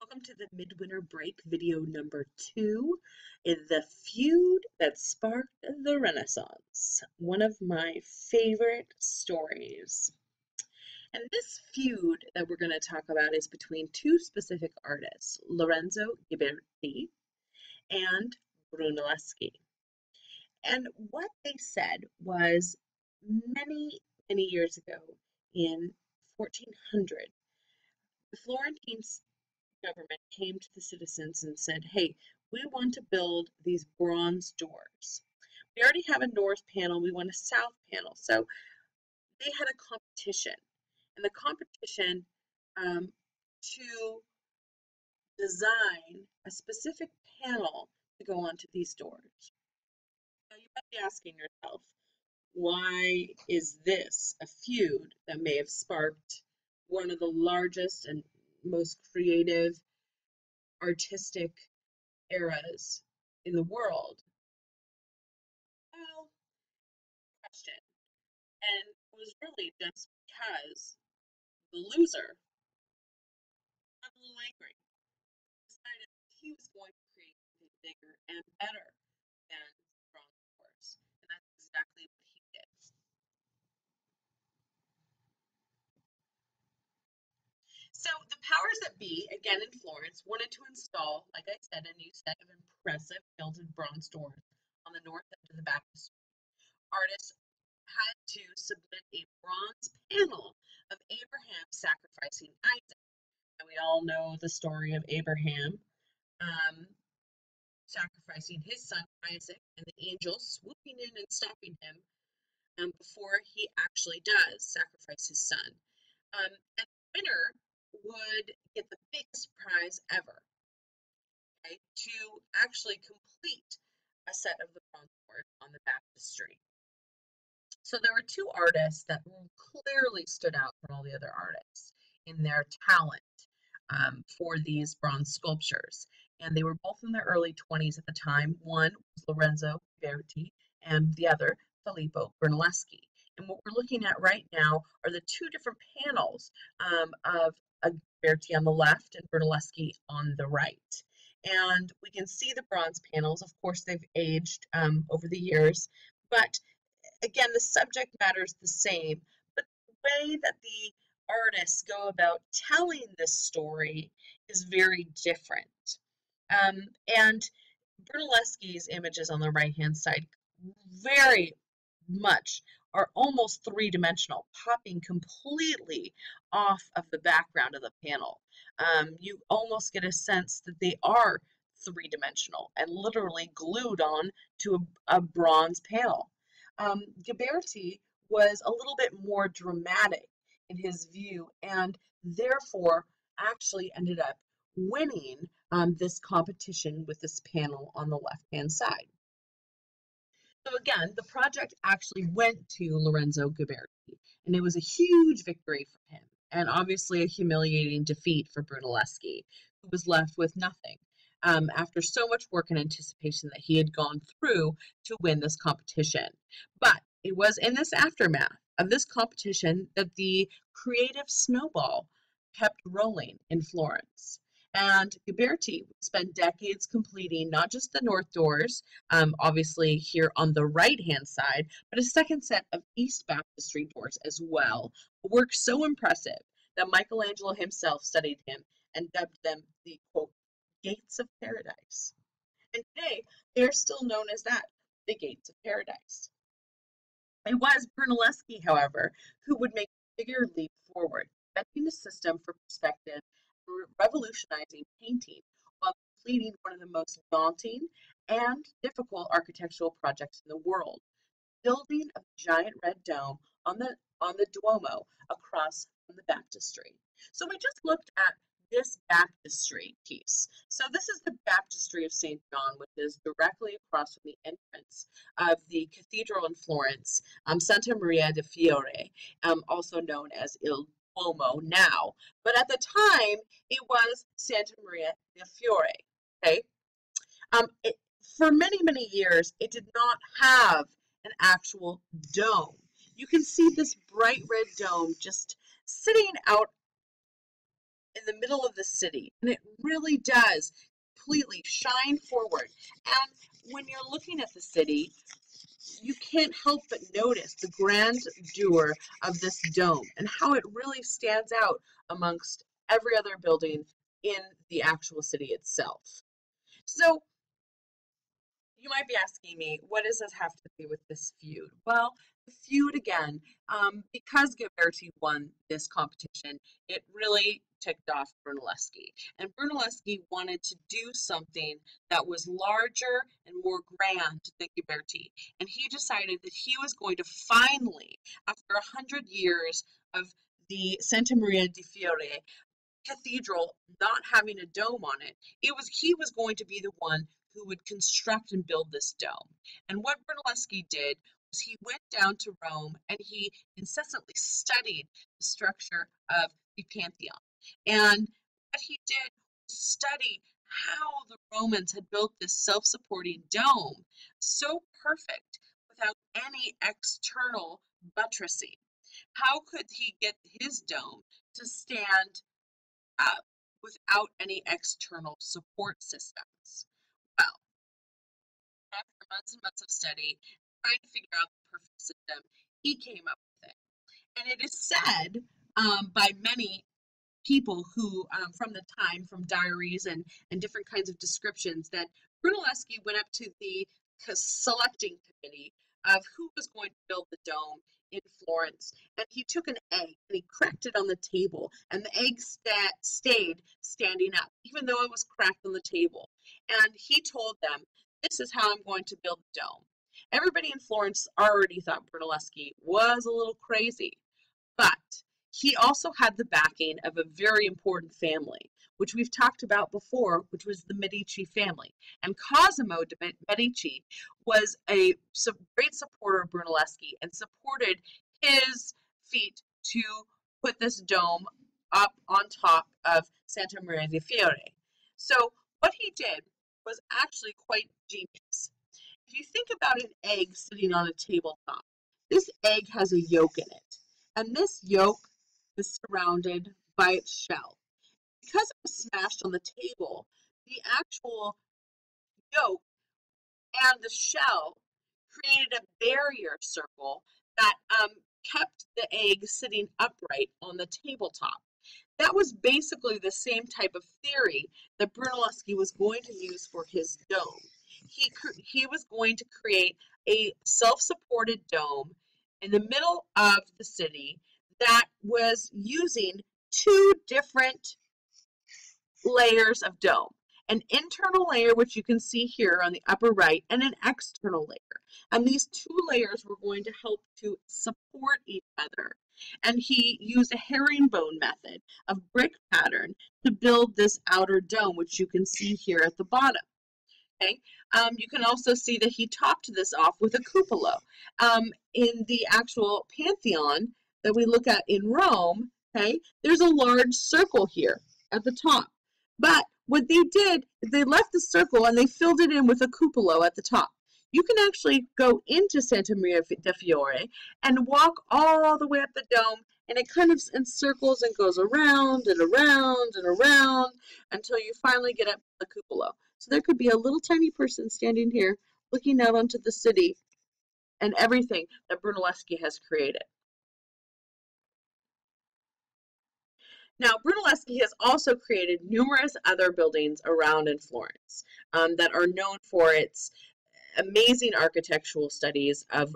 Welcome to the midwinter break video number 2 in the feud that sparked the Renaissance. One of my favorite stories. And this feud that we're going to talk about is between two specific artists, Lorenzo Ghiberti and Brunelleschi. And what they said was many years ago in 1400, the Florentine government came to the citizens and said, hey, we want to build these bronze doors. We already have a north panel, we want a south panel. So they had a competition, and the competition to design a specific panel to go onto these doors. Now you might be asking yourself, why is this a feud that may have sparked one of the largest and most creative artistic eras in the world? Well, question. And it was really just because the loser got a little angry, decided he was going to create something bigger and better than bronze horse. And that's exactly what he did. So the powers that be, again in Florence, wanted to install, like I said, a new set of impressive gilded bronze doors on the north end of the baptistry. Artists had to submit a bronze panel of Abraham sacrificing Isaac. And we all know the story of Abraham um, sacrificing his son Isaac and the angel swooping in and stopping him before he actually does sacrifice his son. And the winner would get the biggest prize ever, okay, to actually complete a set of the bronze doors on the baptistry. So there were two artists that clearly stood out from all the other artists in their talent for these bronze sculptures. And they were both in their early 20s at the time. One was Lorenzo Ghiberti and the other Filippo Brunelleschi. And what we're looking at right now are the two different panels of Ghiberti on the left and Brunelleschi on the right. And we can see the bronze panels. Of course, they've aged over the years, but again, the subject matter is the same, but the way that the artists go about telling this story is very different. And Brunelleschi's images on the right-hand side very much are almost three-dimensional, popping completely off of the background of the panel. You almost get a sense that they are three-dimensional and literally glued on to a bronze panel. Ghiberti was a little bit more dramatic in his view and therefore actually ended up winning this competition with this panel on the left-hand side. So again, the project actually went to Lorenzo Ghiberti, and it was a huge victory for him, and obviously a humiliating defeat for Brunelleschi, who was left with nothing after so much work and anticipation that he had gone through to win this competition. But it was in this aftermath of this competition that the creative snowball kept rolling in Florence. And Ghiberti would spend decades completing not just the north doors, obviously here on the right-hand side, but a second set of East Baptistry doors as well. A work so impressive that Michelangelo himself studied him and dubbed them the, quote, gates of paradise. And today, they're still known as that, the gates of paradise. It was Brunelleschi, however, who would make a bigger leap forward, inventing a system for perspective and revolutionizing painting while completing one of the most daunting and difficult architectural projects in the world, building a giant red dome on the Duomo across from the baptistry. So we just looked at this baptistry piece. So this is the baptistry of St. John, which is directly across from the entrance of the cathedral in Florence, Santa Maria de Fiore, also known as Il Duomo now. But at the time, it was Santa Maria de Fiore. Okay. For many years, it did not have an actual dome. You can see this bright red dome just sitting out in the middle of the city, and it really does completely shine forward. And when you're looking at the city, you can't help but notice the grandeur of this dome and how it really stands out amongst every other building in the actual city itself. So you might be asking me, what does this have to do with this feud? Well, the feud again, because Ghiberti won this competition, it really ticked off Brunelleschi. And Brunelleschi wanted to do something that was larger and more grand than Ghiberti. And he decided that he was going to finally, after 100 years of the Santa Maria di Fiore cathedral not having a dome on it, he was going to be the one who would construct and build this dome. And what Brunelleschi did was he went down to Rome and he incessantly studied the structure of the Pantheon. And what he did was study how the Romans had built this self-supporting dome so perfect without any external buttressing. How could he get his dome to stand up without any external support systems? Well, after months and months of study, trying to figure out the perfect system, he came up with it. And it is said by many people who, from the time, from diaries and different kinds of descriptions, that Brunelleschi went up to the selecting committee of who was going to build the dome in Florence, and he took an egg and he cracked it on the table, and the egg stayed standing up, even though it was cracked on the table. And he told them, "This is how I'm going to build the dome." Everybody in Florence already thought Brunelleschi was a little crazy, but he also had the backing of a very important family, which we've talked about before, which was the Medici family. And Cosimo de' Medici was a great supporter of Brunelleschi and supported his feat to put this dome up on top of Santa Maria di Fiore. So what he did was actually quite genius. If you think about an egg sitting on a tabletop, this egg has a yolk in it, and this yolk is surrounded by its shell. Because it was smashed on the table, the actual yolk and the shell created a barrier circle that kept the egg sitting upright on the tabletop. That was basically the same type of theory that Brunelleschi was going to use for his dome. He was going to create a self-supported dome in the middle of the city that was using two different layers of dome. An internal layer, which you can see here on the upper right, and an external layer. And these two layers were going to help to support each other. And he used a herringbone method of brick pattern to build this outer dome, which you can see here at the bottom. Okay. You can also see that he topped this off with a cupola. In the actual Pantheon that we look at in Rome, okay, there's a large circle here at the top. But what they did is they left the circle and they filled it in with a cupola at the top. You can actually go into Santa Maria di Fiore and walk all the way up the dome, and it kind of encircles and goes around and around and around until you finally get up to the cupola. So there could be a little tiny person standing here looking out onto the city and everything that Brunelleschi has created. Now, Brunelleschi has also created numerous other buildings around in Florence that are known for its amazing architectural studies of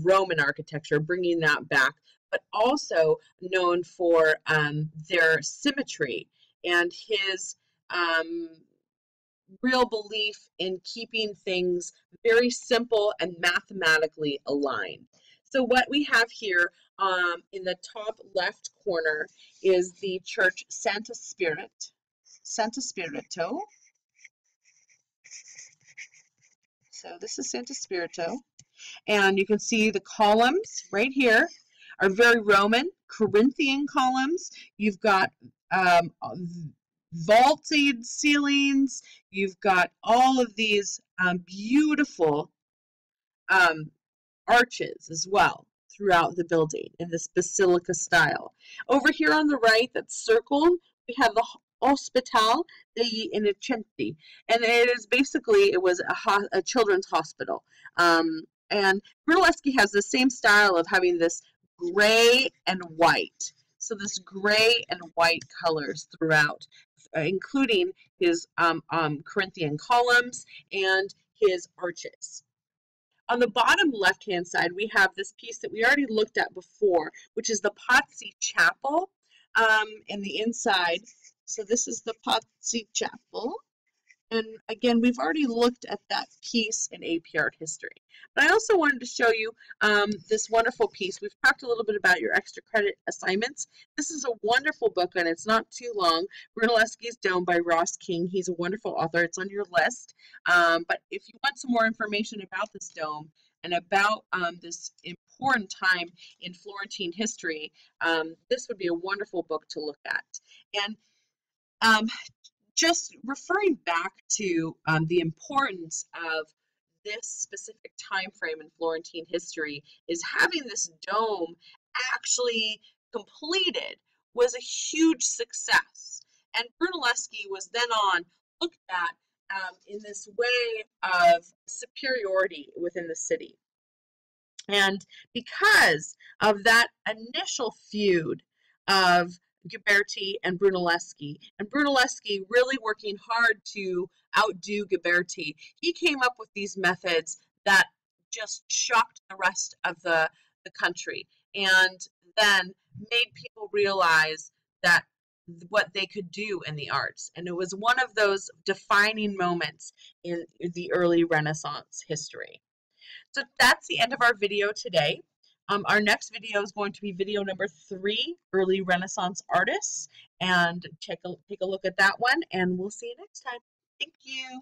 Roman architecture, bringing that back, but also known for their symmetry and his real belief in keeping things very simple and mathematically aligned. So what we have here in the top left corner is the church Santa Spirito. So this is Santa Spirito. And you can see the columns right here are very Roman, Corinthian columns. You've got vaulted ceilings. You've got all of these beautiful arches as well throughout the building in this basilica style. Over here on the right, that's circled, we have the Hospital degli Innocenti, and it was a children's hospital. And Brunelleschi has the same style of having this gray and white. So this gray and white colors throughout, including his Corinthian columns and his arches. On the bottom left-hand side, we have this piece that we already looked at before, which is the Pazzi Chapel in the inside. So this is the Pazzi Chapel. And again, we've already looked at that piece in AP Art History. But I also wanted to show you this wonderful piece. We've talked a little bit about your extra credit assignments. This is a wonderful book, and it's not too long. Brunelleschi's Dome by Ross King. He's a wonderful author. It's on your list. But if you want some more information about this dome and about this important time in Florentine history, this would be a wonderful book to look at. And just referring back to the importance of this specific time frame in Florentine history is having this dome actually completed was a huge success. And Brunelleschi was then on looked at in this way of superiority within the city. And because of that initial feud of Ghiberti and Brunelleschi really working hard to outdo Ghiberti, he came up with these methods that just shocked the rest of the country and then made people realize that what they could do in the arts. And it was one of those defining moments in the early Renaissance history. So that's the end of our video today. Our next video is going to be video number 3, Early Renaissance Artists. And take a look at that one, and we'll see you next time. Thank you.